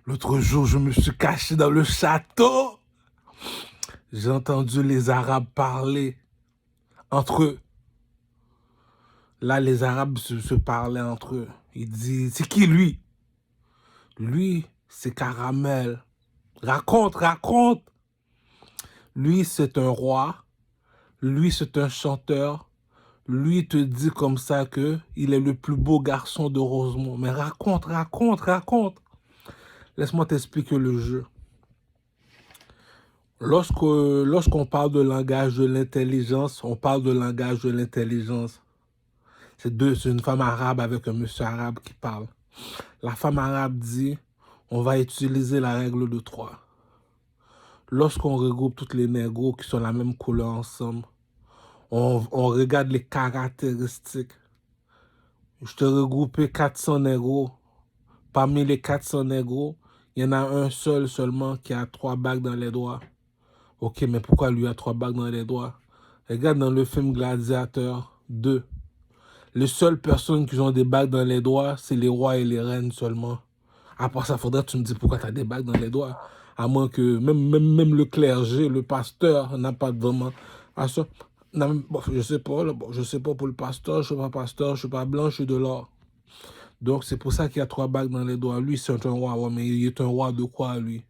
L'autre jour, je me suis caché dans le château. J'ai entendu les Arabes parler entre eux. Là, les Arabes se parlaient entre eux. Ils disent, c'est qui lui? Lui, c'est Caramel. Raconte, raconte. Lui, c'est un roi. Lui, c'est un chanteur. Lui te dit comme ça que il est le plus beau garçon de Rosemont. Mais raconte, raconte, raconte. Laisse-moi t'expliquer le jeu. Lorsqu'on parle de langage de l'intelligence, on parle de langage de l'intelligence. C'est une femme arabe avec un monsieur arabe qui parle. La femme arabe dit, on va utiliser la règle de 3. Lorsqu'on regroupe toutes les négros qui sont la même couleur ensemble, on regarde les caractéristiques. Je te regroupé 400 négros. Parmi les 400 négros, il y en a un seul seulement qui a 3 bagues dans les doigts. Ok, mais pourquoi lui a 3 bagues dans les doigts? Regarde dans le film Gladiateur 2. Les seules personnes qui ont des bagues dans les doigts, c'est les rois et les reines seulement. Après ça, faudrait que tu me dises pourquoi tu as des bagues dans les doigts. À moins que même le clergé, le pasteur n'a pas vraiment... Ah, ça, bon, je sais pas, là, bon, je sais pas pour le pasteur, je suis pas pasteur, je suis pas blanc, je suis de l'or. Donc c'est pour ça qu'il y a 3 bagues dans les doigts. Lui, c'est un roi, ouais, mais il est un roi de quoi, lui?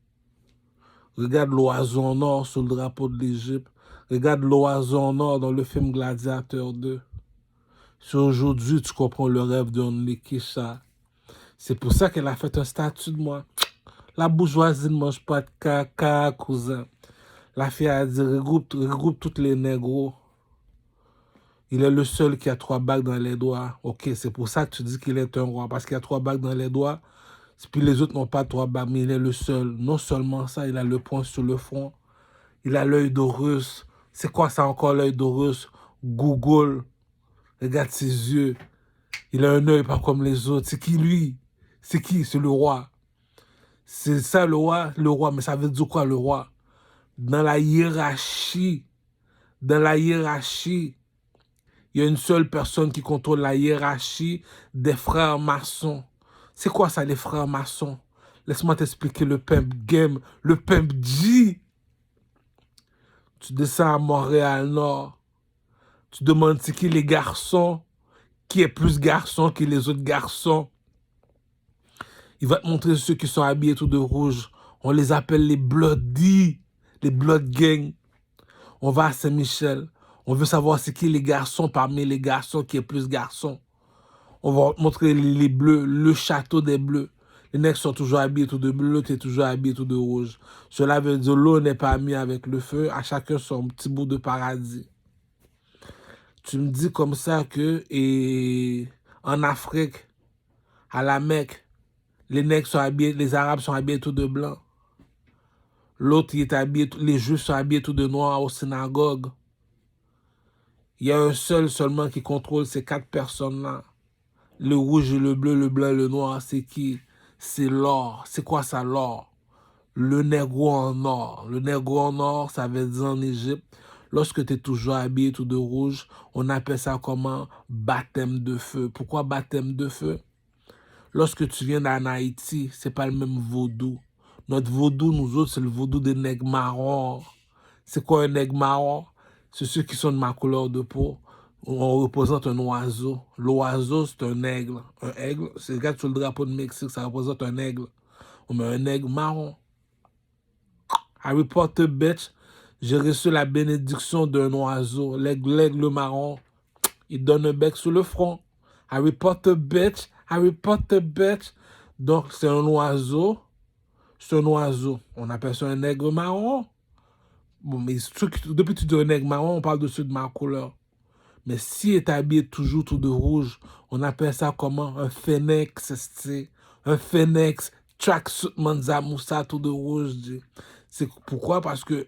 Regarde l'oiseau en or sur le drapeau de l'Égypte. Regarde l'oiseau en or dans le film Gladiateur 2. Si aujourd'hui tu comprends le rêve de Lekisha, c'est pour ça qu'elle a fait un statut de moi. La bourgeoisie ne mange pas de caca, cousin. La fille a dit, regroupe toutes les négros. Il est le seul qui a 3 bagues dans les doigts. Ok, c'est pour ça que tu dis qu'il est un roi. Parce qu'il a 3 bagues dans les doigts. Puis les autres n'ont pas 3 bagues, mais il est le seul. Non seulement ça, il a le poing sur le front. Il a l'œil d'Horus. C'est quoi ça encore, l'œil d'Horus? Google. Regarde ses yeux. Il a un œil pas comme les autres. C'est qui lui? C'est qui? C'est le roi. C'est ça le roi? Le roi, mais ça veut dire quoi le roi? Dans la hiérarchie, il y a une seule personne qui contrôle la hiérarchie des frères maçons. C'est quoi ça, les frères maçons? Laisse-moi t'expliquer le pimp game, le pimp G. Tu descends à Montréal-Nord. Tu demandes c'est qui les garçons, qui est plus garçon que les autres garçons. Il va te montrer ceux qui sont habillés tout de rouge. On les appelle les Bloody, les Blood Gang. On va à Saint-Michel. On veut savoir c'est qui les garçons parmi les garçons qui est plus garçon. On va te montrer les bleus, le château des bleus. Les nègres sont toujours habillés tout de bleu, tu es toujours habillé tout de rouge. Cela veut dire l'eau n'est pas mis avec le feu, à chacun son petit bout de paradis. Tu me dis comme ça que en Afrique, à la Mecque, les nègres sont habillés, les Arabes sont habillés tout de blanc. L'autre, il est habillé, les Juifs sont habillés tout de noir aux synagogues. Il y a un seul seulement qui contrôle ces 4 personnes-là. Le rouge et le bleu, le blanc et le noir, c'est qui? C'est l'or. C'est quoi ça, l'or? Le négro en or. Le négro en or, ça veut dire en Égypte, lorsque tu es toujours habillé tout de rouge, on appelle ça comment? Baptême de feu. Pourquoi baptême de feu? Lorsque tu viens d'en Haïti, c'est pas le même vaudou. Notre vaudou, nous autres, c'est le vaudou des nègres marrons. C'est quoi un nègre marron? C'est ceux qui sont de ma couleur de peau. On représente un oiseau. L'oiseau, c'est un aigle. Un aigle, c'est regarde sur le drapeau de Mexique, ça représente un aigle. On met un aigle marron. Harry Potter, bitch, j'ai reçu la bénédiction d'un oiseau. L'aigle marron, il donne un bec sur le front. Harry Potter, bitch. Harry Potter, bitch. Donc, c'est un oiseau. C'est un oiseau. On appelle ça un aigle marron. Bon, mais depuis que tu dis un aigle marron, on parle de ceux de ma couleur. Mais si il est habillé toujours tout de rouge, on appelle ça comment? Un phénix, c'est un phénix, tracksuit Manza Moussa tout de rouge. C'est pourquoi? Parce que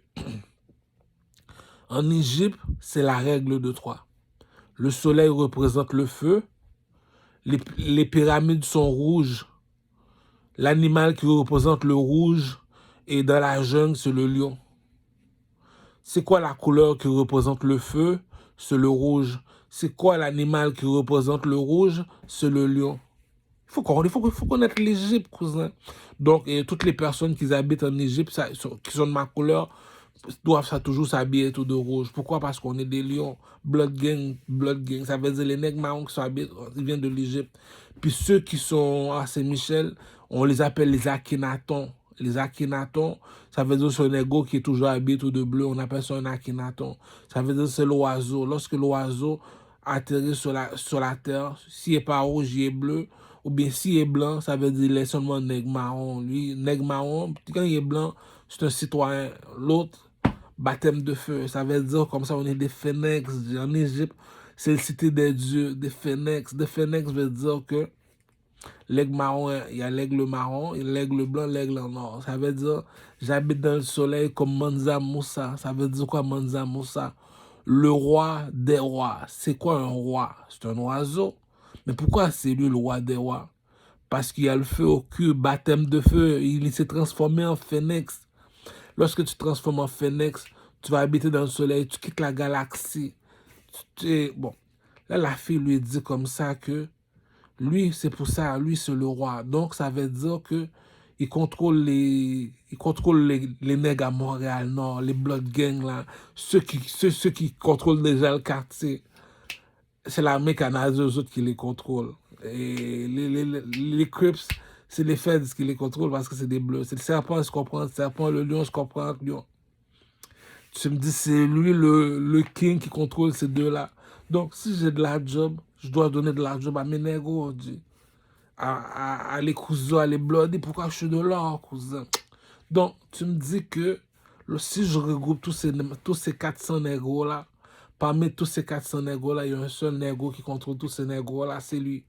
en Égypte, c'est la règle de 3. Le soleil représente le feu, les pyramides sont rouges, l'animal qui représente le rouge et dans la jungle, c'est le lion. C'est quoi la couleur qui représente le feu? C'est le rouge. C'est quoi l'animal qui représente le rouge? C'est le lion. Il faut connaître l'Égypte, cousin. Donc, toutes les personnes qui habitent en Égypte, qui sont de ma couleur, doivent toujours s'habiller tout de rouge. Pourquoi? Parce qu'on est des lions. Blood gang. Ça veut dire les nègres marrons qui sont habillés, ils viennent de l'Égypte. Puis ceux qui sont à Saint-Michel, on les appelle les Akhénatons. Les Akhénatons, ça veut dire que c'est un nègre qui est toujours habillé tout de bleu. On appelle ça un Akhénaton. Ça veut dire que c'est l'oiseau. Lorsque l'oiseau atterrit sur la terre, s'il n'est pas rouge, il est bleu. Ou bien s'il est blanc, ça veut dire qu'il est seulement nègre marron. Lui, nègre marron, quand il est blanc, c'est un citoyen. L'autre, baptême de feu. Ça veut dire comme ça, on est des phénix. En Égypte, c'est le cité des dieux, des phénix. Des phénix veut dire que l'aigle marron, il y a l'aigle marron, l'aigle blanc, l'aigle en or. Ça veut dire, j'habite dans le soleil comme Mansa Moussa. Ça veut dire quoi, Mansa Moussa? Le roi des rois. C'est quoi un roi? C'est un oiseau. Mais pourquoi c'est lui le roi des rois? Parce qu'il y a le feu au cul, baptême de feu. Il s'est transformé en phénix. Lorsque tu te transformes en phénix, tu vas habiter dans le soleil, tu quittes la galaxie. Bon, là, la fille lui dit comme ça que lui, c'est pour ça, lui, c'est le roi. Donc, ça veut dire que il contrôle les nègres à Montréal-Nord, les Blood Gang, là, ceux qui contrôlent déjà le quartier. C'est l'armée canadienne, eux autres qui les contrôlent. Et les Crips, c'est les Feds qui les contrôlent parce que c'est des bleus. C'est le serpent, je comprends le serpent, le lion, je comprends le lion. Tu me dis, c'est lui le king qui contrôle ces deux-là. Donc, si j'ai de la job, je dois donner de la job à mes négros, à les cousins, à les bloods. Pourquoi je suis de l'or, cousin? Donc, tu me dis que si je regroupe tous ces 400 négros-là, parmi tous ces 400 négros-là, il y a un seul négro qui contrôle tous ces négros-là, c'est lui.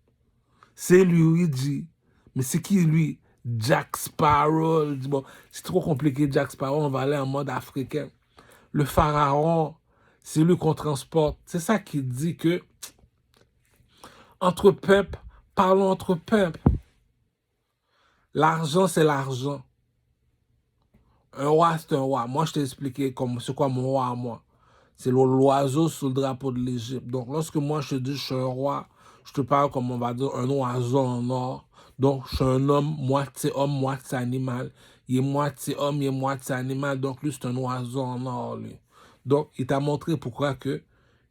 C'est lui, oui, dit. Mais c'est qui, lui? Jack Sparrow. Bon, c'est trop compliqué, Jack Sparrow, on va aller en mode africain. Le pharaon, c'est lui qu'on transporte. C'est ça qui dit que, entre peuples, parlons entre peuples. L'argent, c'est l'argent. Un roi, c'est un roi. Moi, je t'ai expliqué c'est quoi mon roi à moi. C'est l'oiseau sous le drapeau de l'Égypte. Donc, lorsque moi, je te dis je suis un roi, je te parle comme on va dire un oiseau en or. Donc, je suis un homme, moitié animal. Il est moitié homme, il est moitié animal. Donc, lui, c'est un oiseau en or, lui. Donc, il t'a montré pourquoi que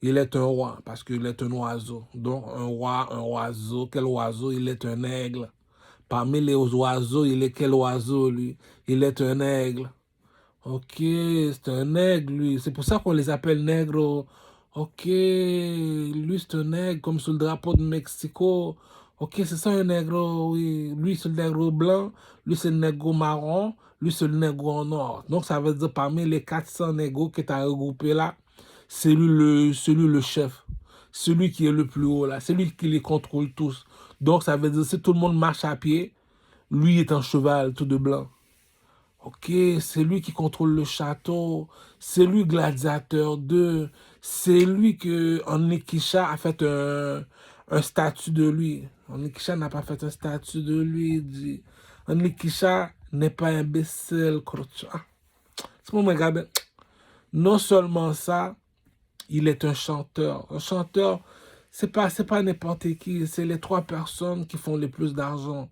il est un roi, parce qu'il est un oiseau. Donc, un roi, un oiseau. Quel oiseau? Il est un aigle. Parmi les oiseaux, il est quel oiseau, lui? Il est un aigle. Ok, c'est un nègre, lui. C'est pour ça qu'on les appelle nègres. Ok, lui, c'est un nègre, comme sur le drapeau de Mexico. Ok, c'est ça un nègre, oui. Lui, c'est le nègre blanc. Lui, c'est le nègre marron. Lui, c'est le nègre en or. Donc, ça veut dire parmi les 400 nègres que tu as regroupés là, c'est lui le chef. Celui qui est le plus haut là. C'est lui qui les contrôle tous. Donc, ça veut dire si tout le monde marche à pied, lui est un cheval tout de blanc. Ok, c'est lui qui contrôle le château, c'est lui gladiateur 2, c'est lui que Onikisha a fait un statut de lui. Onikisha n'a pas fait un statut de lui, il dit. Onikisha n'est pas imbécile, crocha. C'est pour me regarder. Non seulement ça, il est un chanteur. Un chanteur, c'est pas n'importe qui, c'est les 3 personnes qui font le plus d'argent.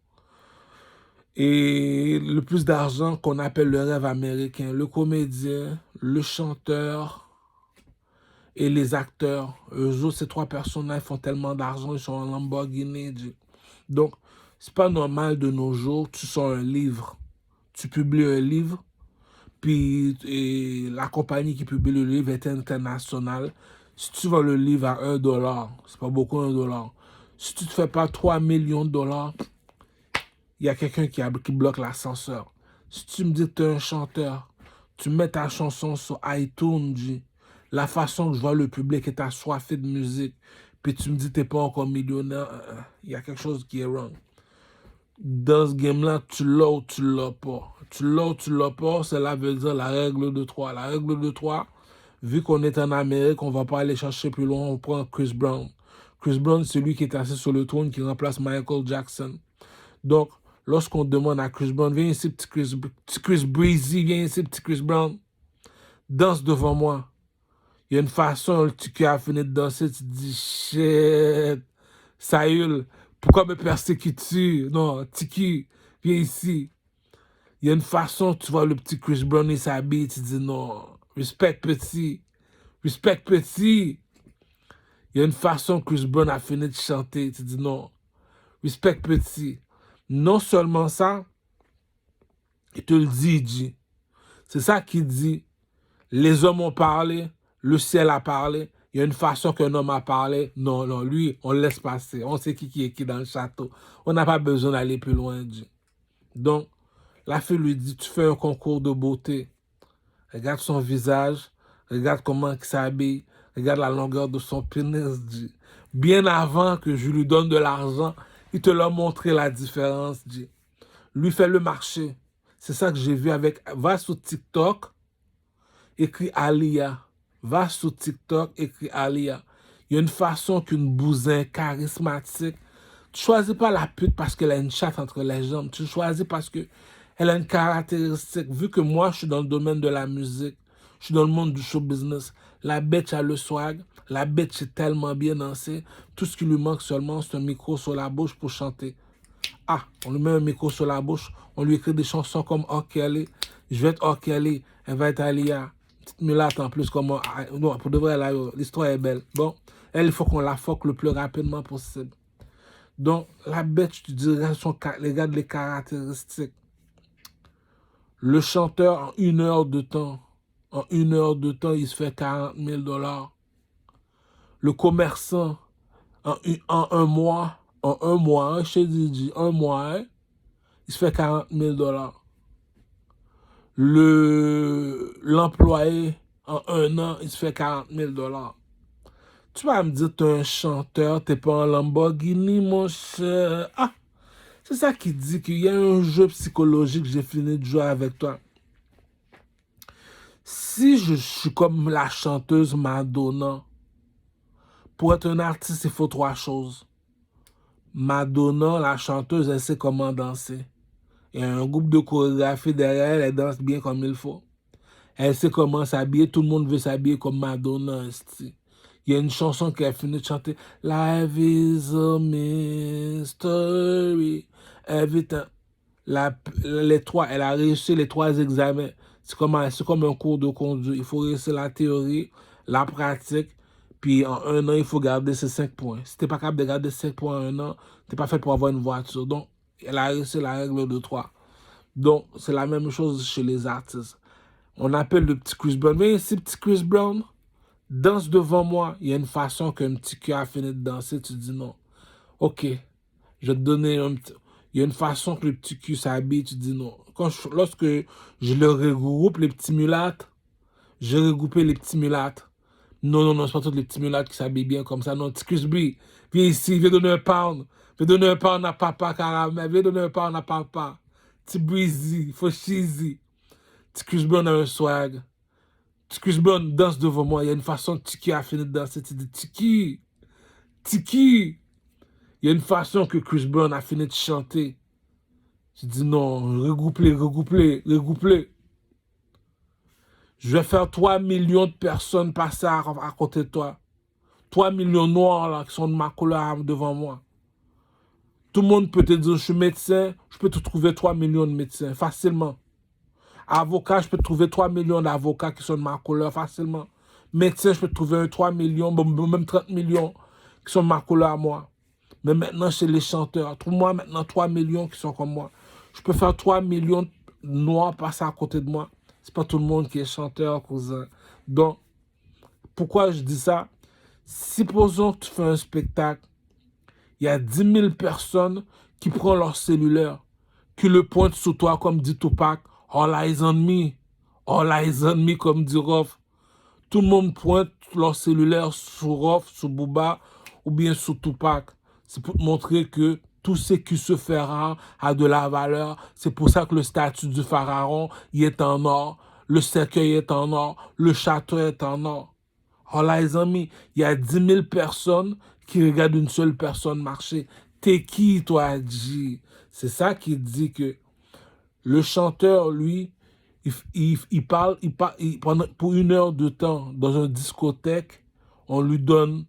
Et le plus d'argent qu'on appelle le rêve américain, le comédien, le chanteur et les acteurs. Eux autres, ces 3 personnes-là, ils font tellement d'argent, ils sont en Lamborghini. Donc, c'est pas normal de nos jours, tu sors un livre, tu publies un livre, puis la compagnie qui publie le livre est internationale. Si tu vends le livre à $1, c'est pas beaucoup $1. Si tu ne te fais pas 3 millions de dollars, il y a quelqu'un qui bloque l'ascenseur. Si tu me dis que tu es un chanteur, tu mets ta chanson sur iTunes, la façon que je vois le public est assoiffé de musique, puis tu me dis que tu n'es pas encore millionnaire, il y a quelque chose qui est wrong. Dans ce game-là, tu l'as ou tu l'as pas. Tu l'as ou tu l'as pas, cela veut dire la règle de 3. La règle de 3, vu qu'on est en Amérique, on ne va pas aller chercher plus loin, on prend Chris Brown. Chris Brown, c'est lui qui est assis sur le trône, qui remplace Michael Jackson. Donc, lorsqu'on demande à Chris Brown, viens ici, petit Chris Breezy, viens ici, petit Chris Brown, danse devant moi. Il y a une façon, tu as fini de danser, tu te dis, shit, ça hurle. Pourquoi me persécutes-tu? Non, Tiki, viens ici. Il y a une façon, tu vois le petit Chris Brown, il s'habille, tu dis non, respect petit, respect petit. Il y a une façon que Chris Brown a fini de chanter, tu dis non, respect petit. Non seulement ça, il te le dit, il dit. C'est ça qu'il dit. Les hommes ont parlé, le ciel a parlé. Il y a une façon qu'un homme a parlé. Non, non, lui, on le laisse passer. On sait qui est qui dans le château. On n'a pas besoin d'aller plus loin, dit. Donc, la fille lui dit, tu fais un concours de beauté. Regarde son visage, regarde comment il s'habille, regarde la longueur de son pénis, dit. Bien avant que je lui donne de l'argent, il te l'a montré la différence, dit. Lui fait le marché. C'est ça que j'ai vu avec... Va sur TikTok, écrit Alia. Va sur TikTok, écrit Alia. Il y a une façon qu'une bousin charismatique. Tu choisis pas la pute parce qu'elle a une chatte entre les jambes. Tu choisis parce que elle a une caractéristique. Vu que moi, je suis dans le domaine de la musique, je suis dans le monde du show business. La bête a le swag. La bête sait tellement bien danser. Tout ce qui lui manque seulement, c'est un micro sur la bouche pour chanter. Ah, on lui met un micro sur la bouche, on lui écrit des chansons comme R. Kelly. Je vais être R. Kelly, elle va être Alia. Petite mulâtre en plus, comme... Non, pour de vrai, l'histoire est belle. Bon, elle, il faut qu'on la fuck le plus rapidement possible. Donc, la bête, je te dirais, regarde les caractéristiques. Le chanteur, en 1 heure de temps, il se fait 40 000 $. Le commerçant, en un mois, chez Didi, un mois, il se fait 40 000 $. L'employé, en 1 an, il se fait 40 000 $. Tu vas me dire, tu es un chanteur, tu n'es pas un Lamborghini, mon cher. Ah, c'est ça qui dit qu'il y a un jeu psychologique, j'ai fini de jouer avec toi. Si je suis comme la chanteuse Madonna, pour être un artiste, il faut 3 choses. Madonna, la chanteuse, elle sait comment danser. Il y a un groupe de chorégraphie derrière elle, elle danse bien comme il faut. Elle sait comment s'habiller, tout le monde veut s'habiller comme Madonna. Il y a une chanson qu'elle finit de chanter. Life is a mystery. Every time. Les 3, elle a réussi les 3 examens. C'est comme un cours de conduite. Il faut réussir la théorie, la pratique, puis en 1 an, il faut garder ces 5 points. Si tu n'es pas capable de garder 5 points en 1 an, tu n'es pas fait pour avoir une voiture. Donc, elle a réussi la règle de 3. Donc, c'est la même chose chez les artistes. On appelle le petit Chris Brown. Mais si petit Chris Brown danse devant moi, il y a une façon qu'un petit cœur a fini de danser, tu dis non. Ok, je vais te donner un petit... Il y a une façon que le petit cul s'habille, tu dis non. Lorsque je le regroupe, les petits mulâtres, j'ai regroupé les petits mulâtres. Non, non, non, c'est pas tous les petits mulâtres qui s'habillent bien comme ça. Non, petit Chris Brown, viens ici, viens donner un pound. Viens donner un pound à papa caramel. Viens donner un pound à papa. Petit breezy, faut cheesy. Petit Chris Brown a un swag. Petit Chris Brown danse devant moi. Il y a une façon que Tiki a fini de danser. Tu dis Tiki, Tiki. Il y a une façon que Chris Brown a fini de chanter. Tu dis non, regroupe-les, regroupe-les, regroupe-les. Je vais faire 3 millions de personnes passer à côté de toi. 3 millions noirs là, qui sont de ma couleur devant moi. Tout le monde peut te dire, je suis médecin, je peux te trouver 3 millions de médecins facilement. Avocat, je peux te trouver 3 millions d'avocats qui sont de ma couleur facilement. Médecin, je peux te trouver 3 millions, même 30 millions qui sont de ma couleur à moi. Mais maintenant, chez les chanteurs, trouve-moi maintenant 3 millions qui sont comme moi. Je peux faire 3 millions de noirs passer à côté de moi. C'est pas tout le monde qui est chanteur, cousin. Donc, pourquoi je dis ça? Supposons que tu fais un spectacle, il y a 10 000 personnes qui prennent leur cellulaire, qui le pointent sur toi comme dit Tupac. All eyes on me. All eyes on me, comme dit Rof. Tout le monde pointe leur cellulaire sur Rof, sur Booba ou bien sur Tupac. C'est pour te montrer que tout ce qui se fera a de la valeur. C'est pour ça que le statut du pharaon il est en or. Le cercueil est en or. Le château est en or. All eyes on me. Il y a 10 000 personnes qui regardent une seule personne marcher. T'es qui, toi, G? C'est ça qui dit que le chanteur, lui, il parle pour 1 heure de temps dans une discothèque, on lui donne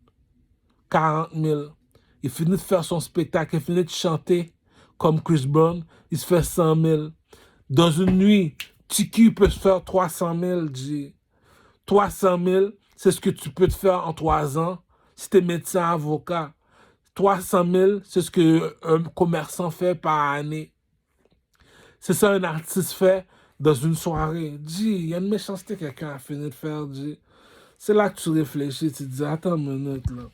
40 000. il finit de faire son spectacle, il finit de chanter comme Chris Brown, il se fait 100 000. Dans une nuit, Tiki peut se faire 300 000, G. 300 000, c'est ce que tu peux te faire en 3 ans si tu es médecin, avocat. 300 000, c'est ce qu'un commerçant fait par année. C'est ça un artiste fait dans une soirée. Dis, il y a une méchanceté que quelqu'un a fini de faire, dis. C'est là que tu réfléchis, tu te dis, attends une minute, là.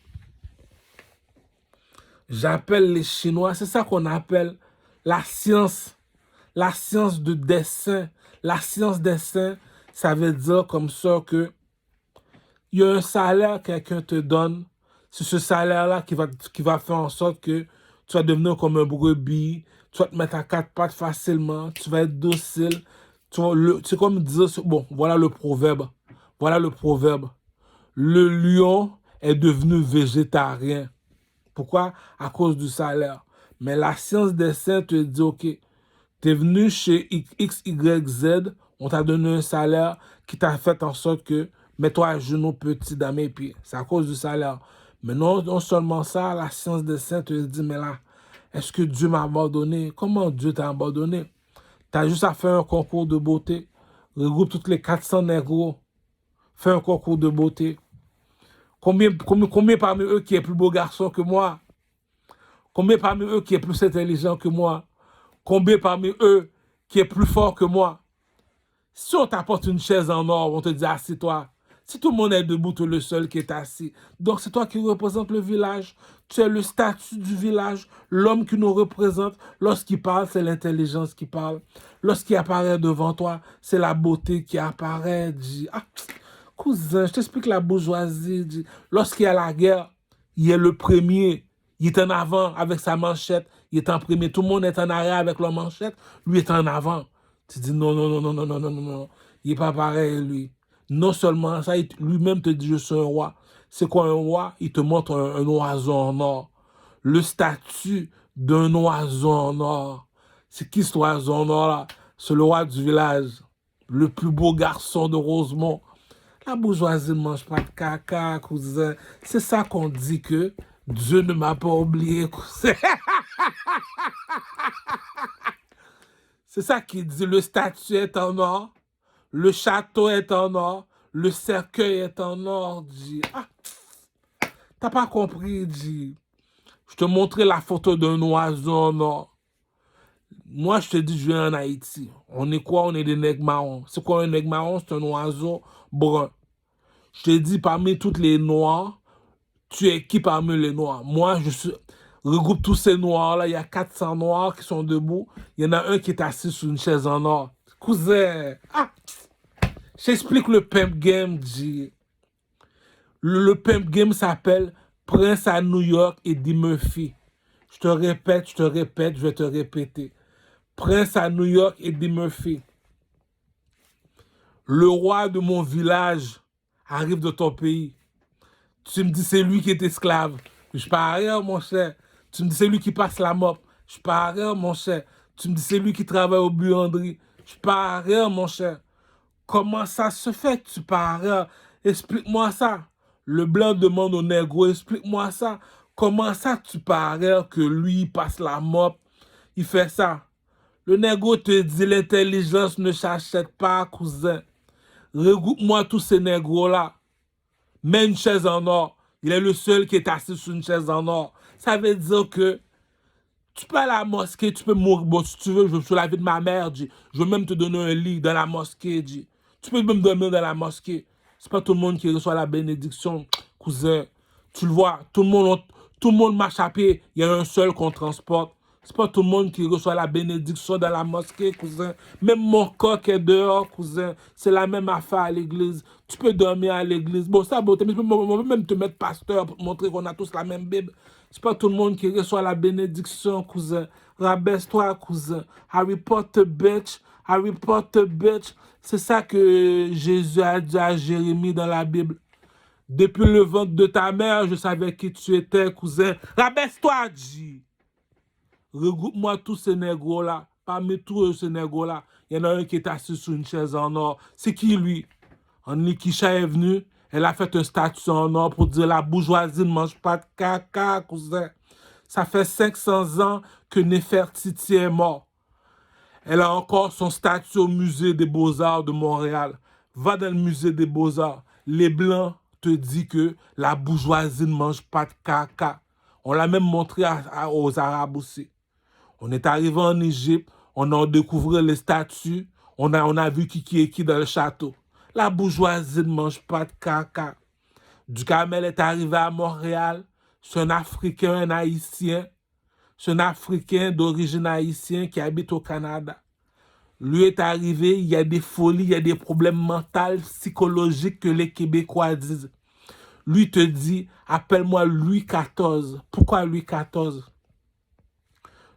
J'appelle les Chinois, c'est ça qu'on appelle la science de dessin. La science dessin, ça veut dire comme ça que il y a un salaire que quelqu'un te donne. C'est ce salaire-là qui va faire en sorte que tu vas devenir comme un brebis, tu vas te mettre à 4 pattes facilement, tu vas être docile. C'est comme dire, bon, voilà le proverbe. Voilà le proverbe. Le lion est devenu végétarien. Pourquoi? À cause du salaire. Mais la science des saints te dit, OK, tu es venu chez X, Y, Z, on t'a donné un salaire qui t'a fait en sorte que mets-toi à genoux petit dans mes pieds. C'est à cause du salaire. Mais non seulement ça, la science des saints te dit, mais là, est-ce que Dieu m'a abandonné? Comment Dieu t'a abandonné? Tu as juste à faire un concours de beauté. Regroupe toutes les 400 négros. Fais un concours de beauté. Combien parmi eux qui est plus beau garçon que moi? Combien parmi eux qui est plus intelligent que moi? Combien parmi eux qui est plus fort que moi? Si on t'apporte une chaise en or, on te dit assis-toi. Si tout le monde est debout, tu es le seul qui est assis. Donc c'est toi qui représente le village. Tu es le statut du village. L'homme qui nous représente, lorsqu'il parle, c'est l'intelligence qui parle. Lorsqu'il apparaît devant toi, c'est la beauté qui apparaît. Dis, ah, cousin, je t'explique la bourgeoisie. Dis, lorsqu'il y a la guerre, il est le premier. Il est en avant avec sa manchette. Il est en premier. Tout le monde est en arrière avec leur manchette. Lui est en avant. Tu dis non, non, non, non, non, non, non, non, non. Il n'est pas pareil, lui. Non seulement ça, lui-même te dit je suis un roi. C'est quoi un roi? Il te montre un oiseau en or. Le statut d'un oiseau en or. C'est qui cet oiseau en or là? C'est le roi du village. Le plus beau garçon de Rosemont. La bourgeoisie ne mange pas de caca, cousin. C'est ça qu'on dit que Dieu ne m'a pas oublié, cousin. C'est ça qu'il dit, le statut est en or, le château est en or, le cercueil est en or, dit. Ah, t'as pas compris, dit. Je te montrais la photo d'un oiseau en or. Moi, je te dis, je viens en Haïti. On est quoi? On est des nègres marrons. C'est quoi un nègre marron? C'est un oiseau brun. Je te dis, parmi toutes les noirs, tu es qui parmi les noirs? Moi, regroupe tous ces noirs-là. Il y a 400 noirs qui sont debout. Il y en a un qui est assis sur une chaise en or. Cousin, ah, j'explique le pimp game, G. Le pimp game s'appelle Prince à New York et Eddie Murphy. Je te répète, je vais te répéter. Prince à New York et Eddie Murphy. Le roi de mon village arrive de ton pays. Tu me dis c'est lui qui est esclave. Je suis pas rien, mon cher. Tu me dis c'est lui qui passe la mop. Je suis pas rien, mon cher. Tu me dis c'est lui qui travaille au buanderie. Je suis pas rien, mon cher. Comment ça se fait que tu parles? Explique-moi ça. Le blanc demande au négro, explique-moi ça. Comment ça tu parles que lui passe la mop? Il fait ça. Le négro te dit l'intelligence ne s'achète pas, cousin. Regroupe-moi tous ces négros-là. Mets une chaise en or. Il est le seul qui est assis sur une chaise en or. Ça veut dire que tu peux aller à la mosquée, tu peux mourir. Bon, si tu veux, je veux sur la vie de ma mère, dis. Je veux même te donner un lit dans la mosquée, dis. Tu peux même dormir dans la mosquée. C'est pas tout le monde qui reçoit la bénédiction, cousin. Tu le vois, tout le monde marche à pied. Il y a un seul qu'on transporte. C'est pas tout le monde qui reçoit la bénédiction dans la mosquée, cousin. Même mon coq est dehors, cousin. C'est la même affaire à l'église. Tu peux dormir à l'église. Bon, ça, bon, on peut même te mettre pasteur pour te montrer qu'on a tous la même Bible. C'est pas tout le monde qui reçoit la bénédiction, cousin. Rabaisse-toi, cousin. Harry Potter, bitch. Harry Potter, bitch. C'est ça que Jésus a dit à Jérémie dans la Bible. Depuis le ventre de ta mère, je savais qui tu étais, cousin. Rabaisse-toi, G. Regroupe-moi tous ces négros-là. Parmi tous ces négros-là, il y en a un qui est assis sur une chaise en or. C'est qui, lui? Nikisha est venue. Elle a fait un statut en or pour dire la bourgeoisie ne mange pas de caca, cousin. Ça fait 500 ans que Néfertiti est mort. Elle a encore son statut au musée des Beaux-Arts de Montréal. Va dans le musée des Beaux-Arts. Les Blancs te disent que la bourgeoisie ne mange pas de caca. On l'a même montré aux Arabes aussi. On est arrivé en Égypte, on a découvert les statues, on a vu qui est qui dans le château. La bourgeoisie ne mange pas de caca. Duhamel est arrivé à Montréal, c'est un Africain, un Haïtien. C'est un Africain d'origine haïtienne qui habite au Canada. Lui est arrivé, il y a des folies, il y a des problèmes mentaux, psychologiques que les Québécois disent. Lui te dit, appelle-moi Louis XIV. Pourquoi Louis XIV?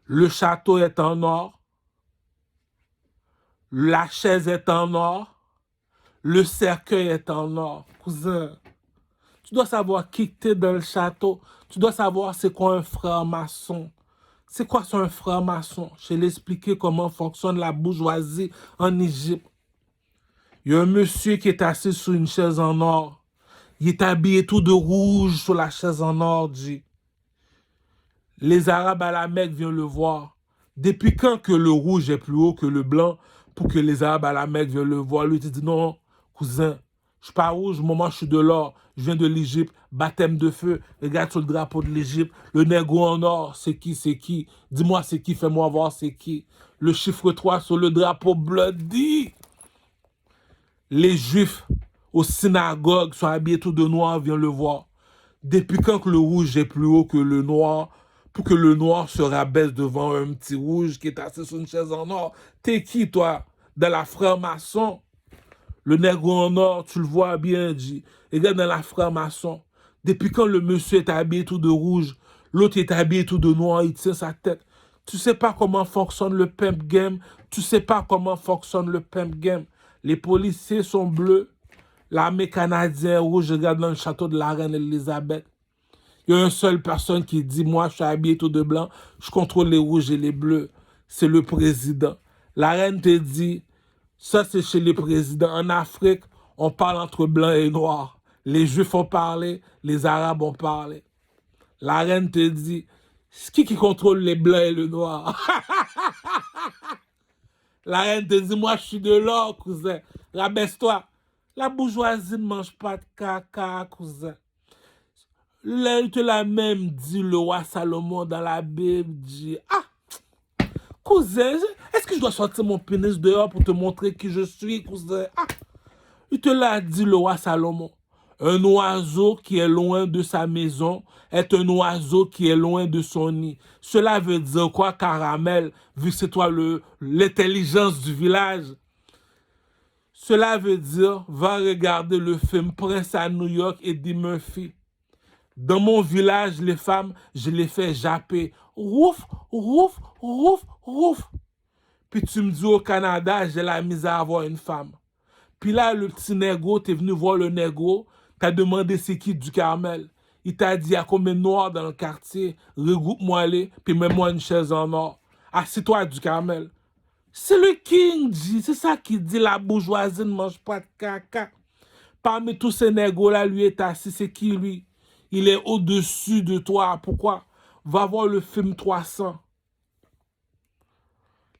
Le château est en or, la chaise est en or, le cercueil est en or. Cousin, tu dois savoir qui t'es dans le château. Tu dois savoir c'est quoi un franc-maçon. C'est quoi un franc-maçon? Je vais l'expliquer comment fonctionne la bourgeoisie en Égypte. Il y a un monsieur qui est assis sur une chaise en or. Il est habillé tout de rouge sur la chaise en or, dit. Les Arabes à la Mecque viennent le voir. Depuis quand que le rouge est plus haut que le blanc pour que les Arabes à la Mecque viennent le voir? Lui, il dit non, cousin, je suis pas rouge, moi je suis de l'or. Je viens de l'Égypte, baptême de feu. Regarde sur le drapeau de l'Égypte. Le négro en or, c'est qui, c'est qui? Dis-moi c'est qui, fais-moi voir c'est qui. Le chiffre 3 sur le drapeau bloody. Les Juifs aux synagogues sont habillés tout de noir, viennent le voir. Depuis quand que le rouge est plus haut que le noir, pour que le noir se rabaisse devant un petit rouge qui est assis sur une chaise en or? T'es qui, toi? Dans la franc-maçon? Le nègre en or, tu le vois bien, dit. Regarde dans la franc-maçon. Depuis quand le monsieur est habillé tout de rouge, l'autre est habillé tout de noir, il tient sa tête. Tu sais pas comment fonctionne le pimp game. Tu sais pas comment fonctionne le pimp game. Les policiers sont bleus. L'armée canadienne est rouge. Regarde dans le château de la reine Elisabeth. Il y a une seule personne qui dit, moi, je suis habillé tout de blanc, je contrôle les rouges et les bleus. C'est le président. La reine te dit, ça, c'est chez les présidents. En Afrique, on parle entre blancs et noirs. Les Juifs ont parlé, les Arabes ont parlé. La reine te dit, c'est qui contrôle les blancs et le noir? La reine te dit, moi, je suis de l'or, cousin. Rabaisse-toi. La bourgeoisie ne mange pas de caca, cousin. Elle te l'a même dit, le roi Salomon, dans la Bible, dit, ah, cousin, est-ce que je dois sortir mon pénis dehors pour te montrer qui je suis, cousin? Ah, il te l'a dit, le roi Salomon. Un oiseau qui est loin de sa maison est un oiseau qui est loin de son nid. Cela veut dire quoi, Caramel, vu que c'est toi l'intelligence du village? Cela veut dire, va regarder le film Prince à New York, Eddie Murphy. Dans mon village, les femmes, je les fais japper. Rouf, rouf, rouf, rouf. Puis tu me dis au Canada, j'ai la misère à avoir une femme. Puis là, le petit négro, t'es venu voir le négro, t'as demandé c'est qui du Carmel. Il t'a dit, il y a combien de noirs dans le quartier? Regroupe-moi les, puis mets-moi une chaise en or. Assis-toi du Carmel. C'est le King, dit. C'est ça qui dit, la bourgeoisie ne mange pas de caca. Parmi tous ces négros-là, lui est assis, c'est qui lui? Il est au-dessus de toi. Pourquoi? Va voir le film 300.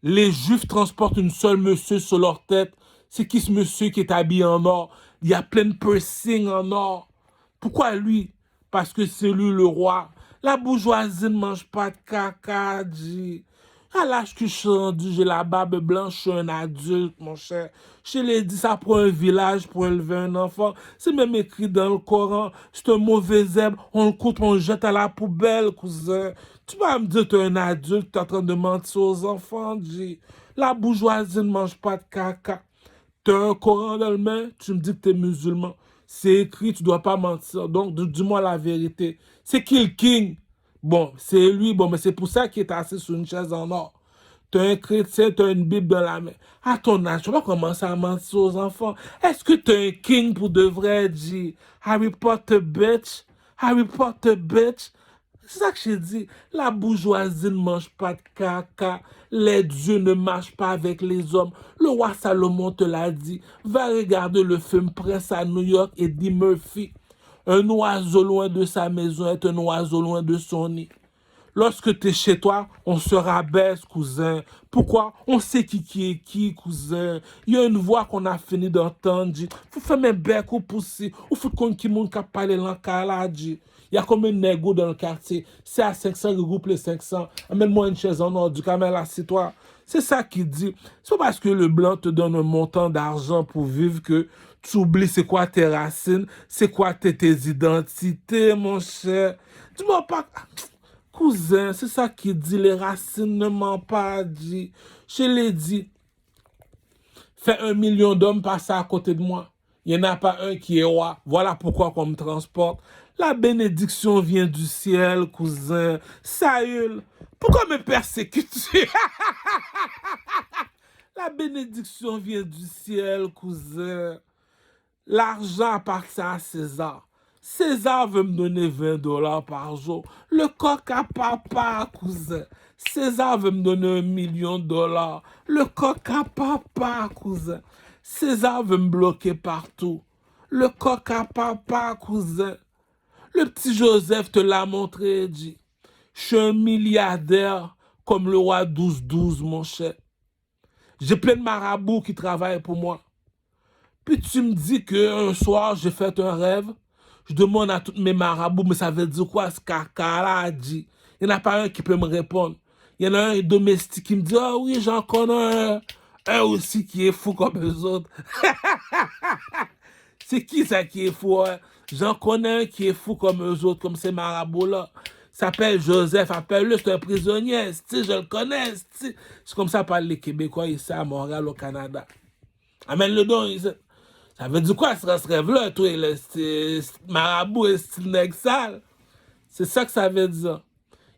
Les Juifs transportent une seule monsieur sur leur tête. C'est qui ce monsieur qui est habillé en or? Il y a plein de piercings en or. Pourquoi lui? Parce que c'est lui le roi. La bourgeoisie ne mange pas de caca, dit. À l'âge que je suis rendu, j'ai la barbe blanche, je suis un adulte, mon cher. Je l'ai dit, ça prend un village pour élever un enfant. C'est même écrit dans le Coran. C'est un mauvais zèbre, on le coupe, on le jette à la poubelle, cousin. Tu vas me dire que tu es un adulte, tu es en train de mentir aux enfants, dit. La bourgeoisie ne mange pas de caca. Tu as un Coran dans le main, tu me dis que tu es musulman. C'est écrit, tu ne dois pas mentir. Donc, dis-moi la vérité. C'est qui le king? Bon, c'est lui, bon, mais c'est pour ça qu'il est assis sur une chaise en or. Tu es un chrétien, tu as une Bible dans la main. À ton âge, tu vas commencer à mentir aux enfants. Est-ce que tu es un king pour de vrai, dit Harry Potter, bitch? Harry Potter, bitch? C'est ça que j'ai dit. La bourgeoisie ne mange pas de caca. Les dieux ne marchent pas avec les hommes. Le roi Salomon te l'a dit. Va regarder le film Prince à New York et Eddie Murphy. Un oiseau loin de sa maison est un oiseau loin de son nid. Lorsque tu es chez toi, on se rabaisse, cousin. Pourquoi? On sait qui est qui, cousin. Il y a une voix qu'on a fini d'entendre, dit. Faut faire mes becs ou pousser. Ou faut qu'on qui moun ka parler l'encala, dit. Il y a combien de négos dans le quartier? C'est à 500, regroupe les 500. Amène-moi une chaise en or, du camel, assieds-toi. C'est ça qu'il dit. C'est pas parce que le blanc te donne un montant d'argent pour vivre que tu oublies c'est quoi tes racines, c'est quoi tes identités, mon cher. Dis-moi pas... Cousin, c'est ça qu'il dit, les racines ne m'ont pas dit. Je l'ai dit. Fais 1 million d'hommes passer à côté de moi. Il n'y en a pas un qui est roi. Voilà pourquoi on me transporte. La bénédiction vient du ciel, cousin. Saül, pourquoi me persécutes-tu? La bénédiction vient du ciel, cousin. L'argent appartient à César. César veut me donner 20 dollars par jour. Le coq à papa, cousin. César veut me donner 1 million de dollars. Le coq à papa, cousin. César veut me bloquer partout. Le coq à papa, cousin. Le petit Joseph te l'a montré, dit. Je suis un milliardaire comme le roi 12-12, mon cher. J'ai plein de marabouts qui travaillent pour moi. Puis tu me dis qu'un soir, j'ai fait un rêve. Je demande à tous mes marabouts, mais ça veut dire quoi ce caca-là a dit? Il n'y en a pas un qui peut me répondre. Il y en a un domestique qui me dit, ah oui, j'en connais un aussi qui est fou comme eux autres. C'est qui ça qui est fou? Hein? J'en connais un qui est fou comme eux autres, comme ces marabouts-là. S'appelle Joseph, appelle-le, c'est un prisonnier, je le connais. C'est comme ça parlent les Québécois ici à Montréal, au Canada. Amène le don. Ça veut dire quoi ce rêve-là, toi, le marabout et style nègre sale? C'est ça que ça veut dire.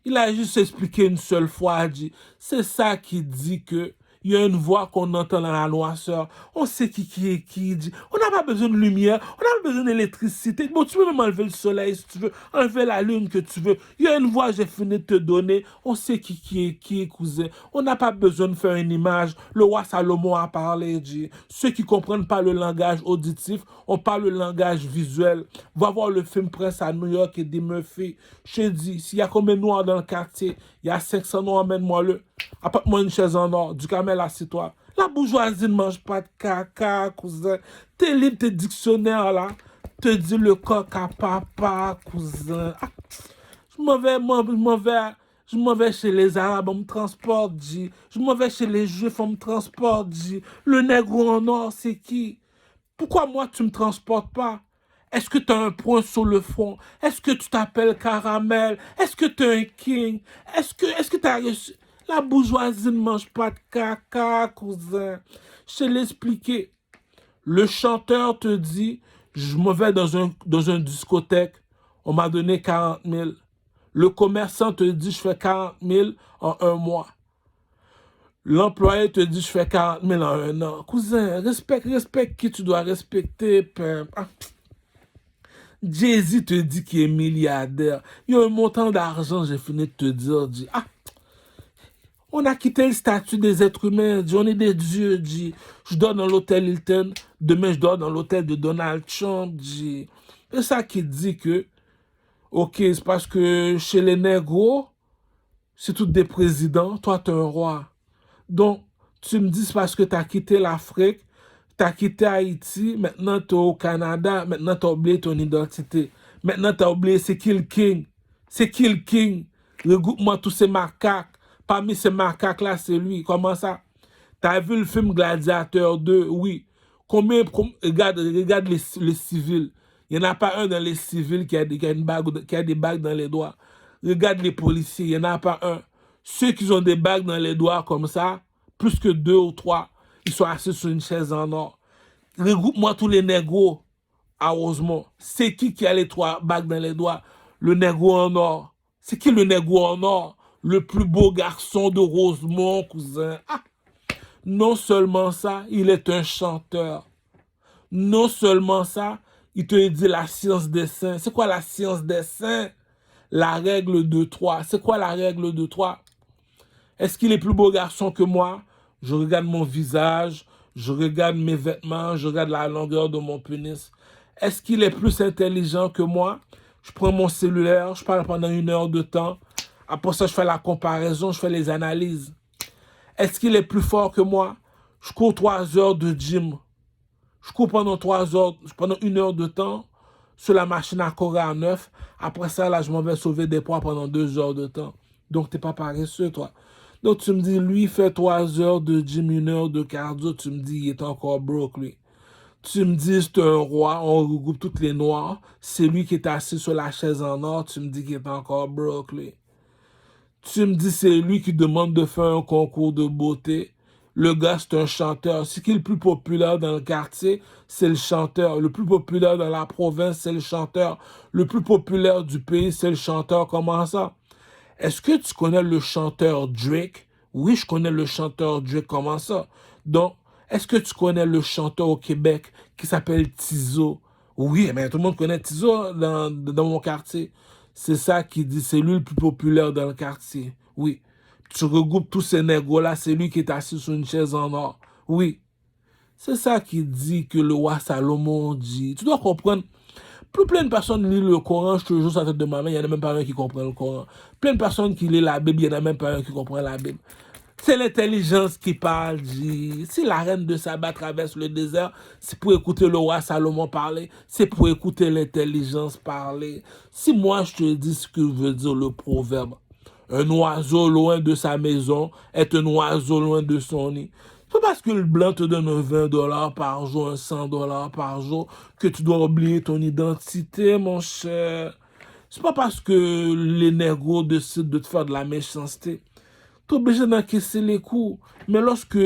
Il a juste expliqué une seule fois, il dit, c'est ça qui dit que il y a une voix qu'on entend dans la noirceur. On sait qui est qui. Dit. On n'a pas besoin de lumière, on n'a pas besoin d'électricité. Bon, tu peux même enlever le soleil si tu veux, enlever la lune que tu veux. Il y a une voix, j'ai fini de te donner. On sait qui est cousin. On n'a pas besoin de faire une image. Le roi Salomon a parlé, dit. Ceux qui ne comprennent pas le langage auditif, on parle le langage visuel. Va voir le film Prince à New York et Eddie Murphy. Je te dis, s'il y a combien de noirs dans le quartier, il y a 500 noirs, emmène-moi-le. Apporte-moi une chaise en or, du camel, assieds-toi. La bourgeoisie ne mange pas de caca, cousin. Tes livres, tes dictionnaires, là, te dit le coq à papa, cousin. Ah, je m'en vais chez les Arabes, on me transporte, dit. Je m'en vais chez les Juifs, on me transporte, dit. Le nègre en or, c'est qui? Pourquoi moi, tu me transportes pas? Est-ce que tu as un point sur le front? Est-ce que tu t'appelles Caramel? Est-ce que tu es un king? Est-ce que tu as reçu... La bourgeoisie ne mange pas de caca, cousin. Je te l'ai expliqué. Le chanteur te dit, je me vais dans un discothèque, on m'a donné 40 000. Le commerçant te dit, je fais 40 000 en 1 mois. L'employé te dit, je fais 40 000 en 1 an. Cousin, respecte qui tu dois respecter. Ah. Jay-Z te dit qu'il est milliardaire. Il y a un montant d'argent, j'ai fini de te dire. Dit, ah. On a quitté le statut des êtres humains, dit, on est des dieux, dit. Je dors dans l'hôtel Hilton, demain je dors dans l'hôtel de Donald Trump, dit. C'est ça qui dit que, ok, c'est parce que chez les négros, c'est tous des présidents, toi t'es un roi. Donc, tu me dis c'est parce que t'as quitté l'Afrique, t'as quitté Haïti, maintenant t'es au Canada, maintenant t'as oublié ton identité. Maintenant t'as oublié c'est qui le king. C'est qui le king? Regroupe-moi tous ces macaques. Parmi ces macaques-là, c'est lui. Comment ça? T'as vu le film Gladiateur 2? Oui. Regarde les civils. Il n'y en a pas un dans les civils qui a des bagues dans les doigts. Regarde les policiers. Il n'y en a pas un. Ceux qui ont des bagues dans les doigts comme ça, plus que 2 ou 3, ils sont assis sur une chaise en or. Regroupe-moi tous les négros à Rosemont. C'est qui a les 3 bagues dans les doigts? Le négro en or. C'est qui le négro en or? Le plus beau garçon de Rosemont, cousin. Ah. Non seulement ça, il est un chanteur. Non seulement ça, il te dit la science des saints. C'est quoi la science des saints? La règle de 3. C'est quoi la règle de 3? Est-ce qu'il est plus beau garçon que moi? Je regarde mon visage, je regarde mes vêtements, je regarde la longueur de mon pénis. Est-ce qu'il est plus intelligent que moi? Je prends mon cellulaire, je parle pendant 1 heure de temps Après ça, je fais la comparaison, je fais les analyses. Est-ce qu'il est plus fort que moi? Je cours 3 heures de gym. Je cours pendant 3 heures, pendant 1 heure de temps sur la machine à courir à 9. Après ça, là, je m'en vais sauver des poids pendant 2 heures de temps. Donc, t'es pas paresseux, toi. Donc, tu me dis, lui, il fait 3 heures de gym, 1 heure de cardio. Tu me dis, il est encore broke, lui. Tu me dis, c'est un roi, on regroupe toutes les noirs. C'est lui qui est assis sur la chaise en or. Tu me dis qu'il est encore broke, lui. Tu me dis, c'est lui qui demande de faire un concours de beauté. Le gars, c'est un chanteur. Ce qui est le plus populaire dans le quartier, c'est le chanteur. Le plus populaire dans la province, c'est le chanteur. Le plus populaire du pays, c'est le chanteur. Comment ça? Est-ce que tu connais le chanteur Drake? Oui, je connais le chanteur Drake. Comment ça? Donc, est-ce que tu connais le chanteur au Québec qui s'appelle Tizo? Oui, mais tout le monde connaît Tizo dans mon quartier. C'est ça qui dit, c'est lui le plus populaire dans le quartier. Oui. Tu regroupes tous ces négros-là, c'est lui qui est assis sur une chaise en or. Oui. C'est ça qui dit que le roi Salomon dit. Tu dois comprendre. Plus plein de personnes lisent le Coran, je te jure sur la tête de ma main, il n'y en a même pas un qui comprend le Coran. Plein de personnes qui lisent la Bible, il n'y en a même pas un qui comprend la Bible. C'est l'intelligence qui parle, dit. Si la reine de Saba traverse le désert, c'est pour écouter le roi Salomon parler, c'est pour écouter l'intelligence parler. Si moi je te dis ce que veut dire le proverbe, un oiseau loin de sa maison est un oiseau loin de son nid. C'est pas parce que le blanc te donne un 20 $ par jour, un 100 $ par jour, que tu dois oublier ton identité, mon cher. C'est pas parce que les négros décident de te faire de la méchanceté. Tu es obligé d'encaisser les coups. Mais lorsque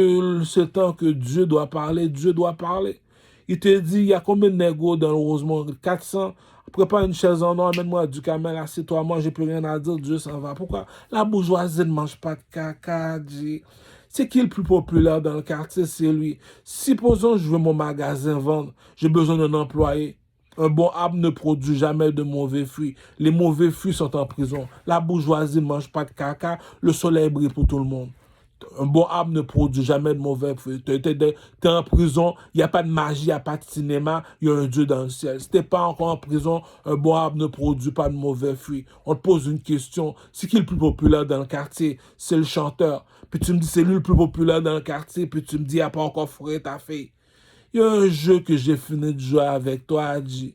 c'est temps que Dieu doit parler, Dieu doit parler. Il te dit, il y a combien de négros dans le Rosemont? 400. Prépare une chaise en or, amène-moi du camel, assieds-toi, moi, j'ai plus rien à dire, Dieu s'en va. Pourquoi? La bourgeoisie ne mange pas de caca, dit. C'est qui le plus populaire dans le quartier? C'est lui. Supposons je veux mon magasin vendre, j'ai besoin d'un employé. Un bon arbre ne produit jamais de mauvais fruits. Les mauvais fruits sont en prison. La bourgeoisie ne mange pas de caca. Le soleil brille pour tout le monde. Un bon arbre ne produit jamais de mauvais fruits. Tu es en prison, il n'y a pas de magie, il n'y a pas de cinéma, il y a un Dieu dans le ciel. Si tu n'es pas encore en prison, un bon arbre ne produit pas de mauvais fruits. On te pose une question. C'est qui le plus populaire dans le quartier? C'est le chanteur. Puis tu me dis, c'est lui le plus populaire dans le quartier. Puis tu me dis, il n'a pas encore fourré ta fille. Il y a un jeu que j'ai fini de jouer avec toi, Adji.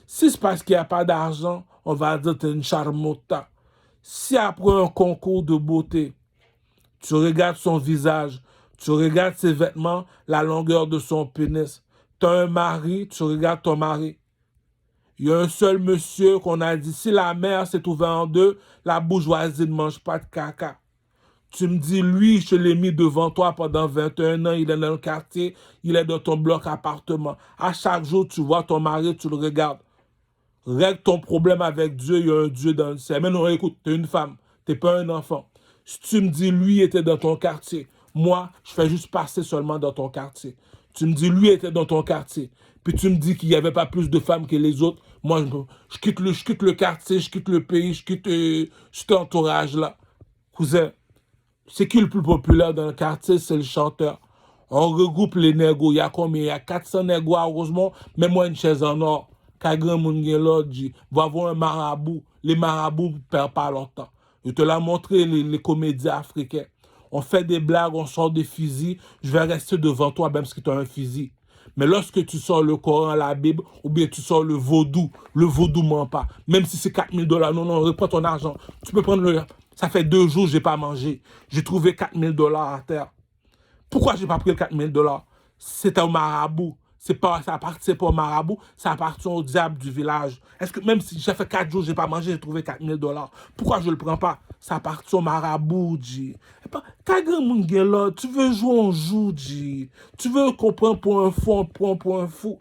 Si c'est parce qu'il n'y a pas d'argent, on va dire que tu es une charmota. Si après un concours de beauté, tu regardes son visage, tu regardes ses vêtements, la longueur de son pénis, tu as un mari, tu regardes ton mari. Il y a un seul monsieur qu'on a dit, si la mer s'est ouverte en deux, la bourgeoisie ne mange pas de caca. Tu me dis, lui, je l'ai mis devant toi pendant 21 ans, il est dans le quartier, il est dans ton bloc appartement. À chaque jour, tu vois ton mari, tu le regardes. Règle ton problème avec Dieu, il y a un Dieu dans le ciel. Mais non, écoute, tu es une femme, tu n'es pas un enfant. Si tu me dis, lui était dans ton quartier, moi, je fais juste passer seulement dans ton quartier. Tu me dis, lui était dans ton quartier. Puis tu me dis qu'il n'y avait pas plus de femmes que les autres. Moi, je quitte le quartier, je quitte le pays, je quitte cet entourage-là. Cousin, c'est qui le plus populaire dans le quartier? C'est le chanteur. On regroupe les négos. Il y a combien? Il y a 400 négos à Rosemont. Mets-moi une chaise en or. Kagran moun gen l'autre dit, va voir un marabout. Les marabouts ne perdent pas leur temps. Je te l'ai montré, les comédies africains. On fait des blagues, on sort des fusils. Je vais rester devant toi même si tu as un fusil. Mais lorsque tu sors le Coran, la Bible, ou bien tu sors le vaudou ment pas. Même si c'est 4 000 $, non, non, reprends ton argent. Tu peux prendre le... Ça fait 2 jours que je n'ai pas mangé. J'ai trouvé 4 000 $ à terre. Pourquoi je n'ai pas pris le 4 000 $? C'est un marabout. Ça appartient pas au marabout, ça appartient au diable du village. Est-ce que même si j'ai fait 4 jours, je n'ai pas mangé, j'ai trouvé 4 000 $, pourquoi je ne le prends pas? Ça appartient au marabout, G. Tu veux jouer, on joue, G. Tu veux qu'on prenne pour un fou, on prend pour un fou.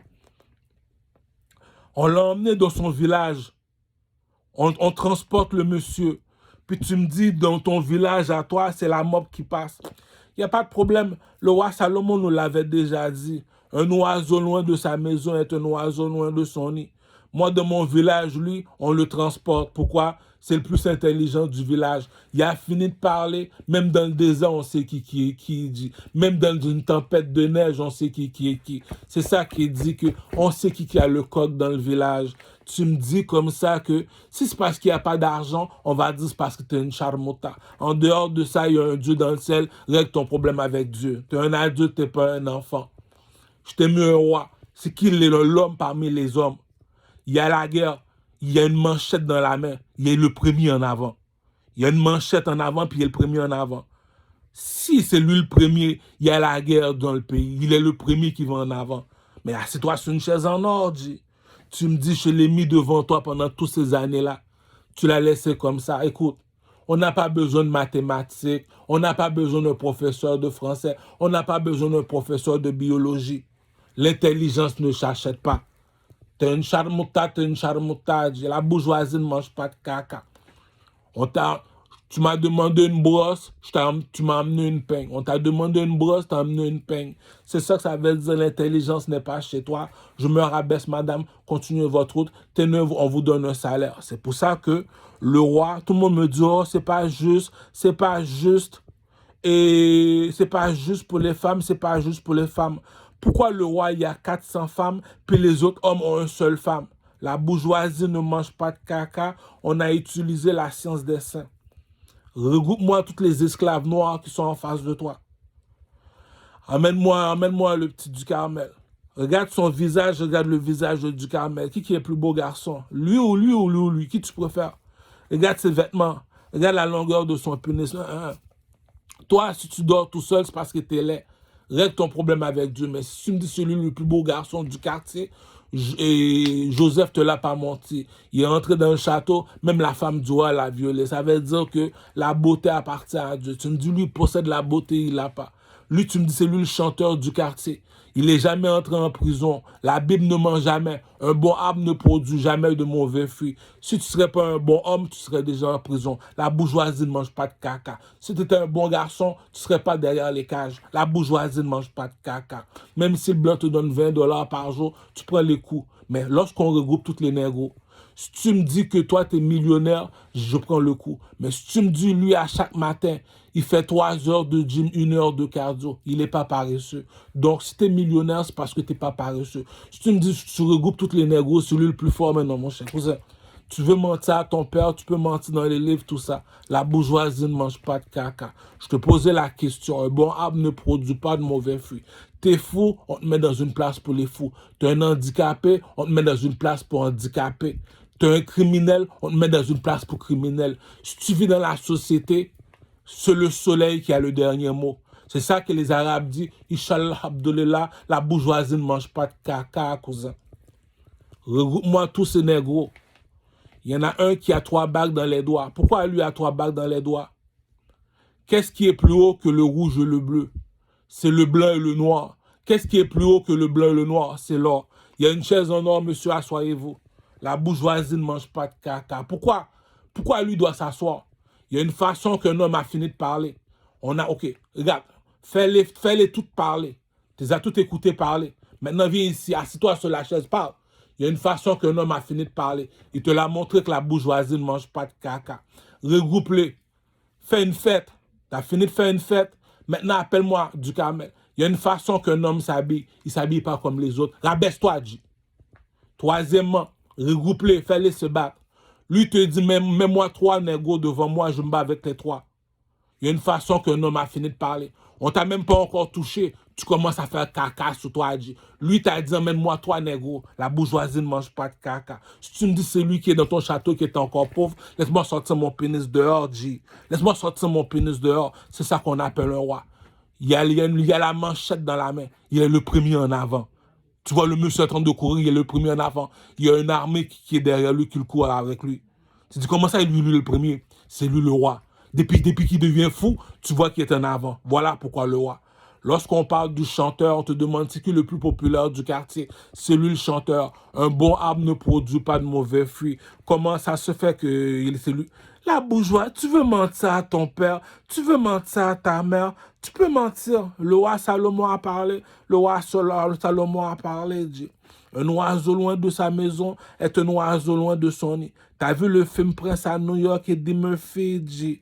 On l'a emmené dans son village. On transporte le monsieur. Puis tu me dis, dans ton village à toi, c'est la mob qui passe. Il n'y a pas de problème. Le roi Salomon nous l'avait déjà dit. Un oiseau loin de sa maison est un oiseau loin de son nid. Moi, dans mon village, lui, on le transporte. Pourquoi? C'est le plus intelligent du village. Il a fini de parler. Même dans le désert, on sait qui est qui dit. Même dans une tempête de neige, on sait qui est qui. C'est ça qui dit que on sait qui a le coq dans le village. Tu me dis comme ça que si c'est parce qu'il n'y a pas d'argent, on va dire c'est parce que tu es une charmota. En dehors de ça, il y a un Dieu dans le ciel. Règle ton problème avec Dieu. Tu es un adulte, tu n'es pas un enfant. Je t'ai mis un roi. C'est qui l'homme parmi les hommes? Il y a la guerre. Il y a une manchette dans la main. Il est le premier en avant. Il y a une manchette en avant, puis il est le premier en avant. Si c'est lui le premier, il y a la guerre dans le pays. Il est le premier qui va en avant. Mais assieds-toi sur une chaise en or, G. Tu me dis, je l'ai mis devant toi pendant toutes ces années-là. Tu l'as laissé comme ça. Écoute, on n'a pas besoin de mathématiques. On n'a pas besoin d'un professeur de français. On n'a pas besoin d'un professeur de biologie. L'intelligence ne s'achète pas. T'es une charmouta, t'es une charmouta. La bourgeoisie ne mange pas de caca. Tu m'as demandé une brosse, tu m'as amené une peigne. On t'a demandé une brosse, t'as amené une peigne. C'est ça que ça veut dire, l'intelligence n'est pas chez toi. Je me rabaisse, madame, continuez votre route. T'es neuve, on vous donne un salaire. C'est pour ça que le roi, tout le monde me dit, oh, c'est pas juste, c'est pas juste. Et c'est pas juste pour les femmes, c'est pas juste pour les femmes. Pourquoi le roi, il y a 400 femmes, puis les autres hommes ont une seule femme? La bourgeoisie ne mange pas de caca. On a utilisé la science des saints. Regroupe-moi tous les esclaves noirs qui sont en face de toi. Amène-moi le petit du Carmel. Regarde son visage, regarde le visage du Carmel. Qui est le plus beau garçon? Lui ou lui ou lui ou lui? Qui tu préfères? Regarde ses vêtements. Regarde la longueur de son pénis. Toi, si tu dors tout seul, c'est parce que t'es laid. Règle ton problème avec Dieu. Mais si tu me dis celui le plus beau garçon du quartier, et Joseph te l'a pas menti. Il est entré dans le château, même la femme du roi l'a violé. Ça veut dire que la beauté appartient à Dieu. Tu me dis, lui, il possède la beauté, il l'a pas. Lui, tu me dis, c'est lui le chanteur du quartier. Il n'est jamais entré en prison. La Bible ne ment jamais. Un bon arbre ne produit jamais de mauvais fruits. Si tu ne serais pas un bon homme, tu serais déjà en prison. La bourgeoisie ne mange pas de caca. Si tu étais un bon garçon, tu ne serais pas derrière les cages. La bourgeoisie ne mange pas de caca. Même si le blanc te donne 20 $ par jour, tu prends les coups. Mais lorsqu'on regroupe tous les négros, si tu me dis que toi, tu es millionnaire, je prends le coup. Mais si tu me dis, lui, à chaque matin, il fait 3 heures de gym, 1 heure de cardio, il n'est pas paresseux. Donc, si tu es millionnaire, c'est parce que tu n'es pas paresseux. Si tu me dis, tu regroupes tous les négros, c'est lui le plus fort maintenant, mon cher cousin. Tu veux mentir à ton père, tu peux mentir dans les livres, tout ça. La bourgeoisie ne mange pas de caca. Je te posais la question. Un bon arbre ne produit pas de mauvais fruits. T'es fou, on te met dans une place pour les fous. T'es un handicapé, on te met dans une place pour handicapé. T'es un criminel, on te met dans une place pour criminel. Si tu vis dans la société, c'est le soleil qui a le dernier mot. C'est ça que les Arabes disent. Inch'Allah, Abdullah, la bourgeoisie ne mange pas de caca, cousin. Regroupe-moi tous ces négros. Il y en a un qui a 3 bagues dans les doigts. Pourquoi lui a 3 bagues dans les doigts? Qu'est-ce qui est plus haut que le rouge et le bleu? C'est le blanc et le noir. Qu'est-ce qui est plus haut que le blanc et le noir? C'est l'or. Il y a une chaise en or, monsieur, asseyez-vous. La bourgeoisie ne mange pas de caca. Pourquoi? Pourquoi lui doit s'asseoir? Il y a une façon qu'un homme a fini de parler. Ok, regarde, fais-les toutes parler. Tu les as toutes écoutées parler. Maintenant, viens ici, assis-toi sur la chaise, parle. Il y a une façon qu'un homme a fini de parler. Il te l'a montré que la bourgeoisie ne mange pas de caca. Regroupe-les. Fais une fête. Tu as fini de faire une fête. Maintenant, appelle-moi du Carmel. Il y a une façon qu'un homme s'habille. Il ne s'habille pas comme les autres. Rabaisse-toi, G. Troisièmement, regroupe-les. Fais-les se battre. Lui te dit, mets-moi 3 négros devant moi, je me bats avec les 3. Il y a une façon qu'un homme a fini de parler. On t'a même pas encore touché. Tu commences à faire caca sur toi, G. Lui t'a dit, emmène-moi 3 négros. La bourgeoisie ne mange pas de caca. Si tu me dis c'est lui qui est dans ton château, qui est encore pauvre, laisse-moi sortir mon pénis dehors, G. Laisse-moi sortir mon pénis dehors. C'est ça qu'on appelle un roi. Il y a la manchette dans la main. Il est le premier en avant. Tu vois le monsieur en train de courir, il est le premier en avant. Il y a une armée qui est derrière lui, qui le court avec lui. Tu dis, comment ça, lui le premier? C'est lui le roi. Depuis qu'il devient fou, tu vois qu'il est en avant. Voilà pourquoi le roi. Lorsqu'on parle du chanteur, on te demande c'est qui le plus populaire du quartier. C'est lui le chanteur. Un bon arbre ne produit pas de mauvais fruits. Comment ça se fait que c'est lui? La bourgeoisie, tu veux mentir à ton père, tu veux mentir à ta mère, tu peux mentir. Le roi Salomon a parlé, le roi Salomon a parlé, dit. Un oiseau loin de sa maison est un oiseau loin de son nid. T'as vu le film Prince à New York et Eddie Murphy, dit.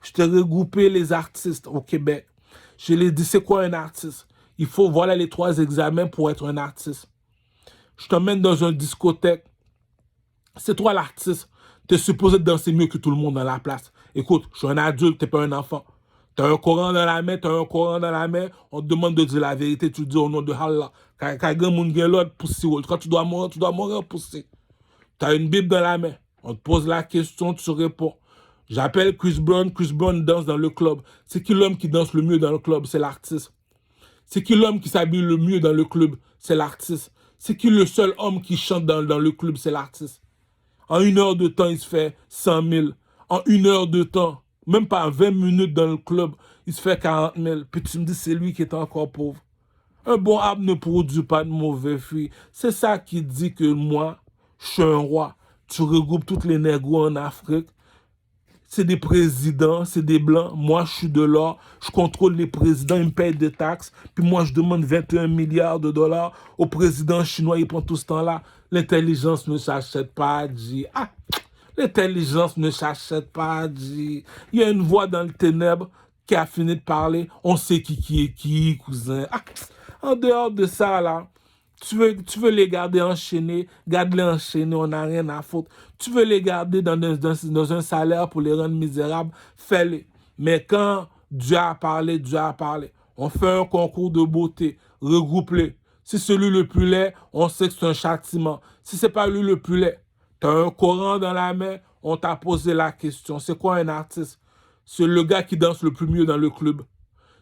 Je t'ai regroupé les artistes au Québec. Je l'ai dit, c'est quoi un artiste? Il faut, voilà les 3 examens pour être un artiste. Je t'emmène dans une discothèque. C'est toi l'artiste. Tu es supposé danser mieux que tout le monde dans la place. Écoute, je suis un adulte, tu n'es pas un enfant. Tu as un Coran dans la main, tu as un Coran dans la main, on te demande de dire la vérité, tu dis au nom de Allah. Quand tu dois mourir poussé. Tu as une Bible dans la main, on te pose la question, tu réponds. J'appelle Chris Brown danse dans le club. C'est qui l'homme qui danse le mieux dans le club? C'est l'artiste. C'est qui l'homme qui s'habille le mieux dans le club? C'est l'artiste. C'est qui le seul homme qui chante dans le club? C'est l'artiste. En 1 heure de temps, il se fait 100 000. En 1 heure de temps, même pas 20 minutes dans le club, il se fait 40 000. Puis tu me dis, c'est lui qui est encore pauvre. Un bon arbre ne produit pas de mauvais fruits. C'est ça qui dit que moi, je suis un roi. Tu regroupes toutes les négros en Afrique. C'est des présidents, c'est des blancs. Moi, je suis de l'or. Je contrôle les présidents, ils me payent des taxes. Puis moi, je demande 21 milliards de dollars au président chinois. Il prend tout ce temps-là. L'intelligence ne s'achète pas, dit. Ah, l'intelligence ne s'achète pas, dit. Il y a une voix dans le ténèbre qui a fini de parler. On sait qui est qui, cousin. Ah, en dehors de ça, là, tu veux les garder enchaînés, garde-les enchaînés, on n'a rien à foutre. Tu veux les garder dans un salaire pour les rendre misérables, fais-les. Mais quand Dieu a parlé, Dieu a parlé. On fait un concours de beauté, regroupe-les. Si celui le plus laid, on sait que c'est un châtiment. Si c'est pas lui le plus laid, tu as un Coran dans la main, on t'a posé la question. C'est quoi un artiste? C'est le gars qui danse le plus mieux dans le club.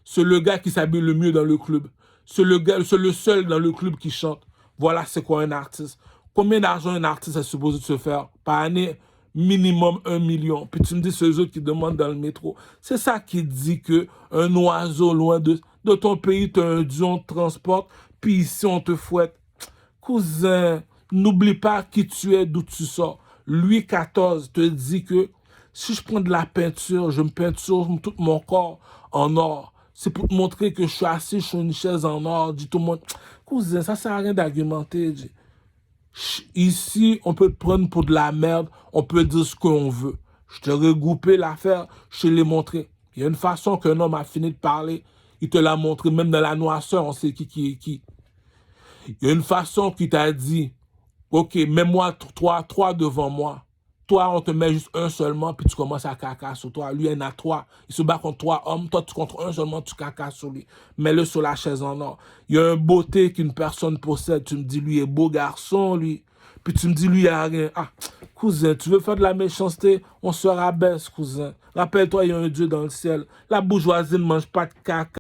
C'est le gars qui s'habille le mieux dans le club. C'est le seul dans le club qui chante. Voilà c'est quoi un artiste. Combien d'argent un artiste est supposé de se faire par année? Minimum 1 million. Puis tu me dis ceux autres qui demandent dans le métro. C'est ça qui dit que un oiseau loin de ton pays, tu as un Dieu, on te transporte, puis ici on te fouette. Cousin, n'oublie pas qui tu es, d'où tu sors. Louis XIV te dit que si je prends de la peinture, je me peinture tout mon corps en or. C'est pour te montrer que je suis assis sur une chaise en or. Dit tout le monde, cousin, ça sert à rien d'argumenter. Ici, on peut te prendre pour de la merde, on peut dire ce qu'on veut. Je t'ai regroupé l'affaire, je te l'ai montré. Il y a une façon qu'un homme a fini de parler, il te l'a montré, même dans la noirceur, on sait qui est qui. Il y a une façon qui t'a dit, ok, mets-moi trois devant moi. Toi, on te met juste un seulement, puis tu commences à caca sur toi. Lui, il y en a 3. Il se bat contre 3 hommes. Toi, tu contre un seulement, tu caca sur lui. Mets-le sur la chaise en or. Il y a une beauté qu'une personne possède. Tu me dis, lui est beau garçon, lui. Puis tu me dis, lui, il n'y a rien. Ah, cousin, tu veux faire de la méchanceté? On se rabaisse, cousin. Rappelle-toi, il y a un Dieu dans le ciel. La bourgeoisie ne mange pas de caca.